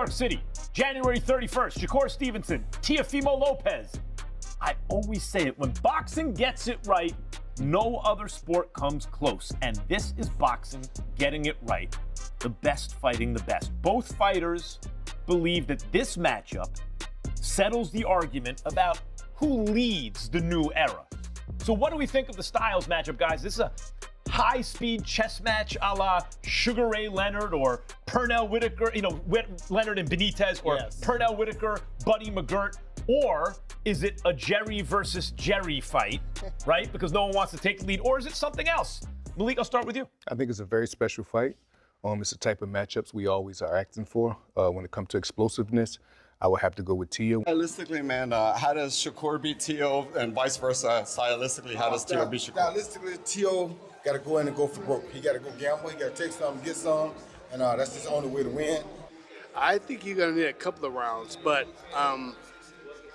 York City, January 31st, Shakur Stevenson, Teofimo Lopez. I always say it, when boxing gets it right, no other sport comes close. And this is boxing getting it right. The best fighting the best. Both fighters believe that this matchup settles the argument about who leads the new era. So what do we think of the Styles matchup, guys? This is a high-speed chess match a la Sugar Ray Leonard or Pernell Whitaker, Leonard and Benitez, or yes. Pernell Whitaker, Buddy McGirt, or is it a Jerry versus Jerry fight, right? Because no one wants to take the lead, or is it something else? Malik, I'll start with you. I think it's a very special fight. It's the type of matchups we always are acting for. When it comes to explosiveness, I would have to go with Teo. Stylistically, man, how does Shakur beat Teo and vice versa? Stylistically, how does Teo beat Shakur? Stylistically, Teo got to go in and go for broke. He got to go gamble. He got to take some, get some, and that's his only way to win. I think you're going to need a couple of rounds, but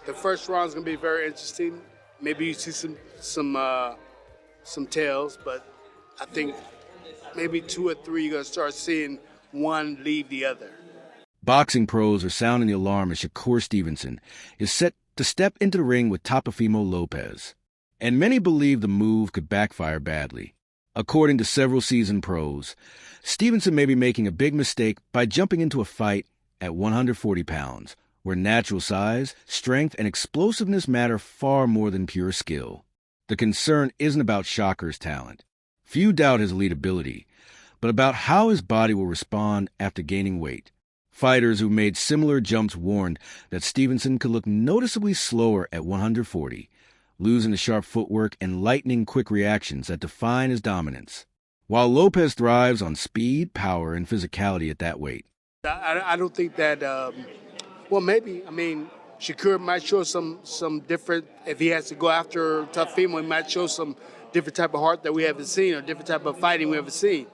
the first round is going to be very interesting. Maybe you see some tails, but I think maybe 2 or 3 you're going to start seeing one leave the other. Boxing pros are sounding the alarm as Shakur Stevenson is set to step into the ring with Teofimo Lopez. And many believe the move could backfire badly. According to several seasoned pros, Stevenson may be making a big mistake by jumping into a fight at 140 pounds, where natural size, strength, and explosiveness matter far more than pure skill. The concern isn't about Shakur's talent. Few doubt his elite ability, but about how his body will respond after gaining weight. Fighters who made similar jumps warned that Stevenson could look noticeably slower at 140, losing the sharp footwork and lightning-quick reactions that define his dominance. While Lopez thrives on speed, power, and physicality at that weight. I don't think that, maybe. I mean, Shakur might show some different, if he has to go after Teofimo, he might show some different type of heart that we haven't seen or different type of fighting we haven't seen.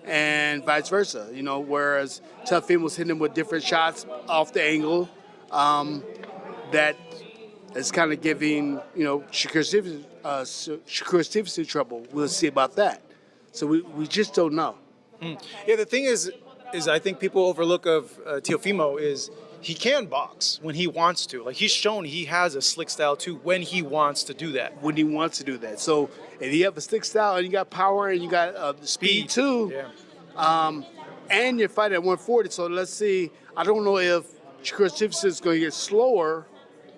And vice versa, whereas Teofimo's hitting him with different shots off the angle that is kind of giving, Shakur Stevenson trouble. We'll see about that. So we just don't know. Yeah, the thing is I think people overlook of Teofimo is he can box when he wants to. Like, he's shown he has a slick style too when he wants to do that. When he wants to do that. So if you have a slick style and you got power and you got speed too, yeah. And you're fighting at 140, so let's see. I don't know if Shakur Stevenson is going to get slower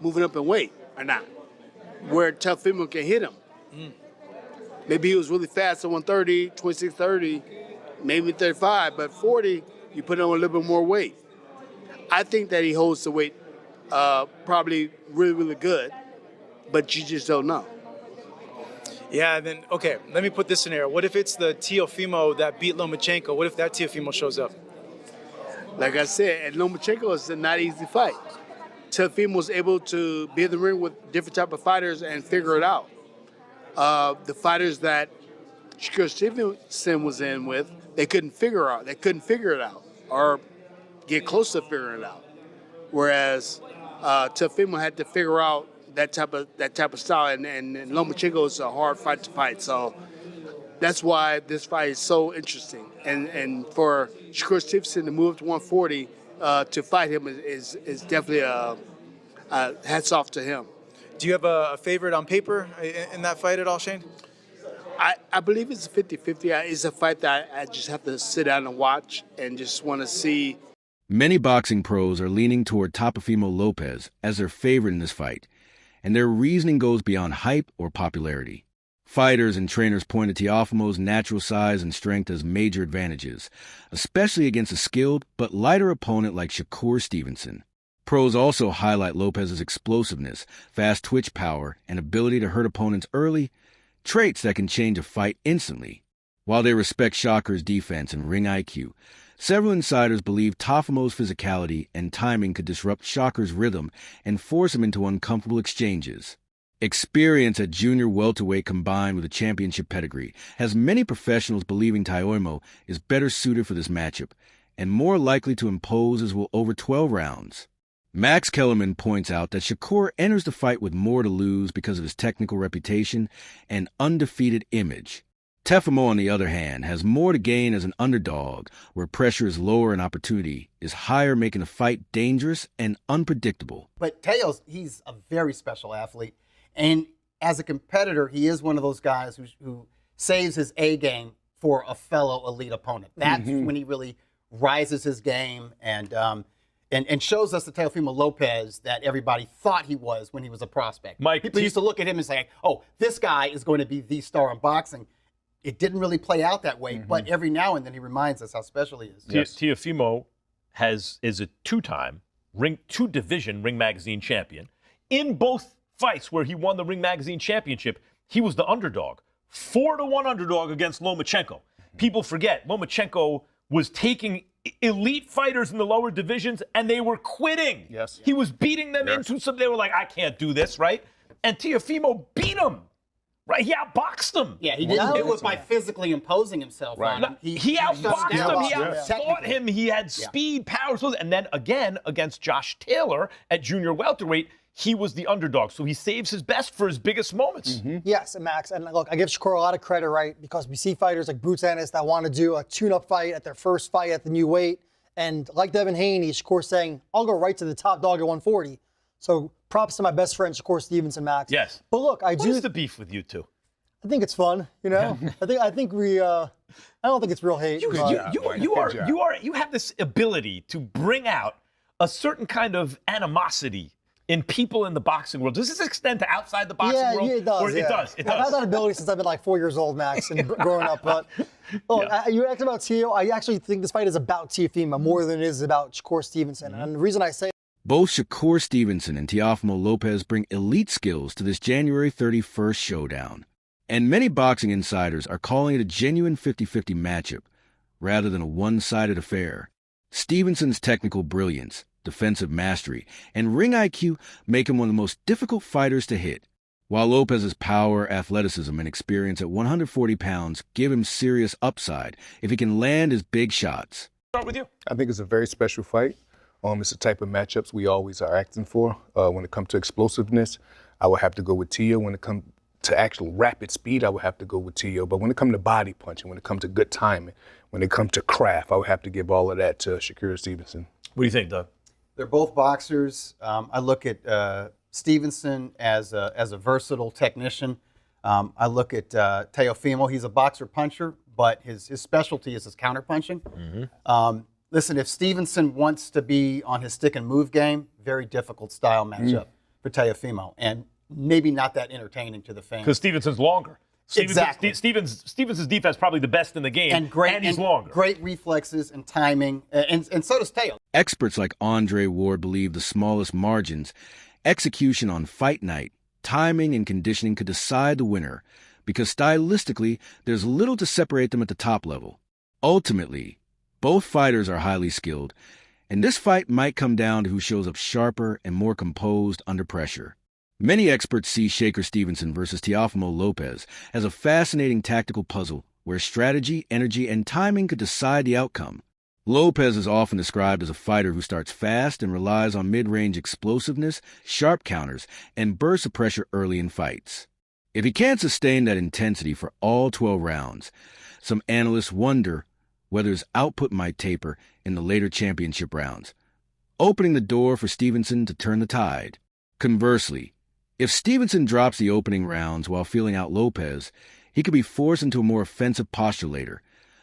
moving up in weight or not, where Teofimo can hit him. Maybe he was really fast at 130, 26-30, maybe 35, but 40, you put on a little bit more weight. I think that he holds the weight probably really, really good, but you just don't know. Yeah, then, okay, let me put this scenario. What if it's the Teofimo that beat Lomachenko? What if that Teofimo shows up? Like I said, and Lomachenko is a not easy fight. Teofimo was able to be in the ring with different type of fighters and figure it out. The fighters that Shakur Stevenson was in with, they couldn't figure it out or get close to figuring it out. Whereas Teofimo had to figure out that type of style, and Lomachenko is a hard fight to fight. So that's why this fight is so interesting. And for Shakur Stevenson to move up to 140 to fight him is definitely a hats off to him. Do you have a favorite on paper in that fight at all, Shane? I believe it's 50-50. It's a fight that I just have to sit down and watch and just want to see. Many boxing pros are leaning toward Teofimo Lopez as their favorite in this fight, and their reasoning goes beyond hype or popularity. Fighters and trainers point to Teofimo's natural size and strength as major advantages, especially against a skilled but lighter opponent like Shakur Stevenson. Pros also highlight Lopez's explosiveness, fast twitch power, and ability to hurt opponents early, traits that can change a fight instantly. While they respect Shakur's defense and ring IQ, several insiders believe Teofimo's physicality and timing could disrupt Shakur's rhythm and force him into uncomfortable exchanges. Experience at junior welterweight combined with a championship pedigree has many professionals believing Teofimo is better suited for this matchup and more likely to impose as well over 12 rounds. Max Kellerman points out that Shakur enters the fight with more to lose because of his technical reputation and undefeated image. Teofimo, on the other hand, has more to gain as an underdog, where pressure is lower and opportunity is higher, making the fight dangerous and unpredictable. But Teo's, he's a very special athlete. And as a competitor, he is one of those guys who saves his A game for a fellow elite opponent. That's when he really rises his game and shows us the Teofimo Lopez that everybody thought he was when he was a prospect. Mike, People used to look at him and say, oh, this guy is going to be the star in boxing. It didn't really play out that way, but every now and then he reminds us how special he is. Yes. Teofimo is a two-division Ring Magazine champion. In both fights where he won the Ring Magazine championship, he was the underdog. 4-1 underdog against Lomachenko. People forget Lomachenko was taking elite fighters in the lower divisions and they were quitting. Yes. He was beating them into some, they were like, I can't do this, right? And Teofimo beat him. Right, he outboxed him. Yeah, he didn't do it by physically imposing himself on him. He outboxed him. He outfought Technically. him. He had speed, power, and then again against Josh Taylor at junior welterweight, he was the underdog. So he saves his best for his biggest moments. Yes, and Max, and look, I give Shakur a lot of credit, right? Because we see fighters like Bruce Ennis that want to do a tune-up fight at their first fight at the new weight, and like Devin Haney, Shakur saying, "I'll go right to the top dog at 140." So props to my best friend Shakur Stevenson, Max. Yes. But look, What is the beef with you two? I think it's fun, you know. I think we. I don't think it's real hate. You have this ability to bring out a certain kind of animosity in people in the boxing world. Does this extend to outside the boxing world? Yeah, it does. Or it does. It I've does. had that ability since I've been like 4 years old, Max, and growing up. But you asked about Teo. I actually think this fight is about Teofimo more than it is about Shakur Stevenson. And the reason I say Both Shakur Stevenson and Teofimo Lopez bring elite skills to this January 31st showdown. And many boxing insiders are calling it a genuine 50-50 matchup, rather than a one-sided affair. Stevenson's technical brilliance, defensive mastery, and ring IQ make him one of the most difficult fighters to hit, while Lopez's power, athleticism, and experience at 140 pounds give him serious upside if he can land his big shots. Start with you. I think it's a very special fight. It's the type of matchups we always are acting for. When it comes to explosiveness, I would have to go with Teo. When it comes to actual rapid speed, I would have to go with Teo. But when it comes to body punching, when it comes to good timing, when it comes to craft, I would have to give all of that to Shakur Stevenson. What do you think, Doug? They're both boxers. I look at Stevenson as a versatile technician. I look at Teofimo. He's a boxer puncher, but his specialty is his counter punching. Listen, if Stevenson wants to be on his stick and move game, very difficult style matchup for Teofimo, and maybe not that entertaining to the fans. Because Stevenson's longer. Exactly. Stevenson's defense probably the best in the game, and he's longer. Great reflexes and timing, and so does Teo. Experts like Andre Ward believe the smallest margins, execution on fight night, timing, and conditioning could decide the winner, because stylistically, there's little to separate them at the top level. Ultimately, both fighters are highly skilled, and this fight might come down to who shows up sharper and more composed under pressure. Many experts see Shakur Stevenson versus Teofimo Lopez as a fascinating tactical puzzle where strategy, energy, and timing could decide the outcome. Lopez is often described as a fighter who starts fast and relies on mid-range explosiveness, sharp counters, and bursts of pressure early in fights. If he can't sustain that intensity for all 12 rounds, some analysts wonder whether his output might taper in the later championship rounds, opening the door for Stevenson to turn the tide. Conversely, if Stevenson drops the opening rounds while feeling out Lopez, he could be forced into a more offensive posture later,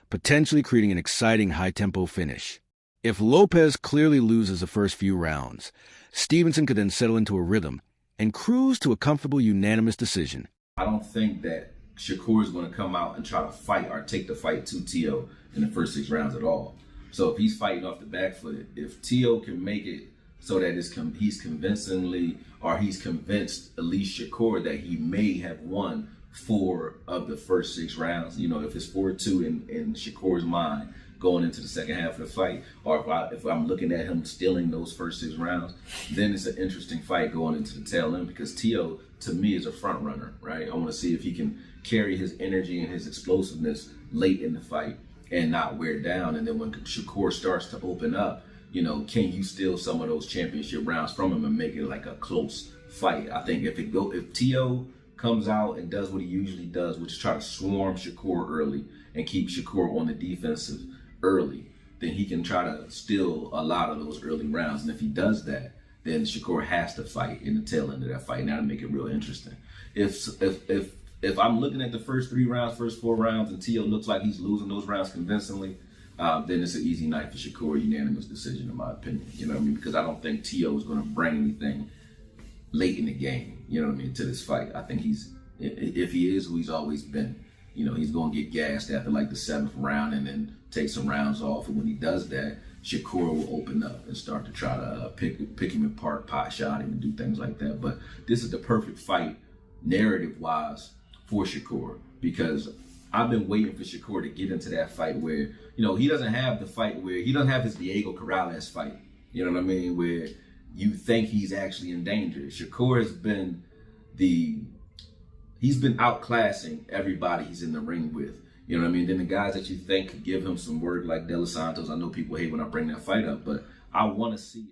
potentially creating an exciting high-tempo finish. If Lopez clearly loses the first few rounds, Stevenson could then settle into a rhythm and cruise to a comfortable unanimous decision. I don't think that Shakur is going to come out and try to fight or take the fight to Teo in the first 6 rounds at all. So if he's fighting off the back foot, if Teo can make it so that he's convincingly, or he's convinced at least Shakur that he may have won 4 of the first 6 rounds, if it's 4-2 in Shakur's mind going into the second half of the fight, or if I'm looking at him stealing those first 6 rounds, then it's an interesting fight going into the tail end, because Teo, to me, is a front runner, right? I want to see if he can carry his energy and his explosiveness late in the fight and not wear down. And then when Shakur starts to open up, can you steal some of those championship rounds from him and make it like a close fight? I think if Teo comes out and does what he usually does, which is try to swarm Shakur early and keep Shakur on the defensive early, then he can try to steal a lot of those early rounds. And if he does that, then Shakur has to fight in the tail end of that fight. And that'll make it real interesting. If I'm looking at the first 3 rounds, first 4 rounds, and Tio looks like he's losing those rounds convincingly, then it's an easy night for Shakur, unanimous decision in my opinion. You know what I mean? Because I don't think Tio is going to bring anything late in the game, you know what I mean, to this fight. I think if he is who he's always been, you know, he's going to get gassed after like the 7th round and then take some rounds off. And when he does that, Shakur will open up and start to try to pick him apart, pot shot him, and do things like that. But this is the perfect fight, narrative-wise, for Shakur, because I've been waiting for Shakur to get into that fight where, you know, he doesn't have the fight where he doesn't have his Diego Corrales fight. You know what I mean? Where you think he's actually in danger. Shakur has been he's been outclassing everybody he's in the ring with. You know what I mean? Then the guys that you think could give him some work, like De Los Santos, I know people hate when I bring that fight up, but I want to see it.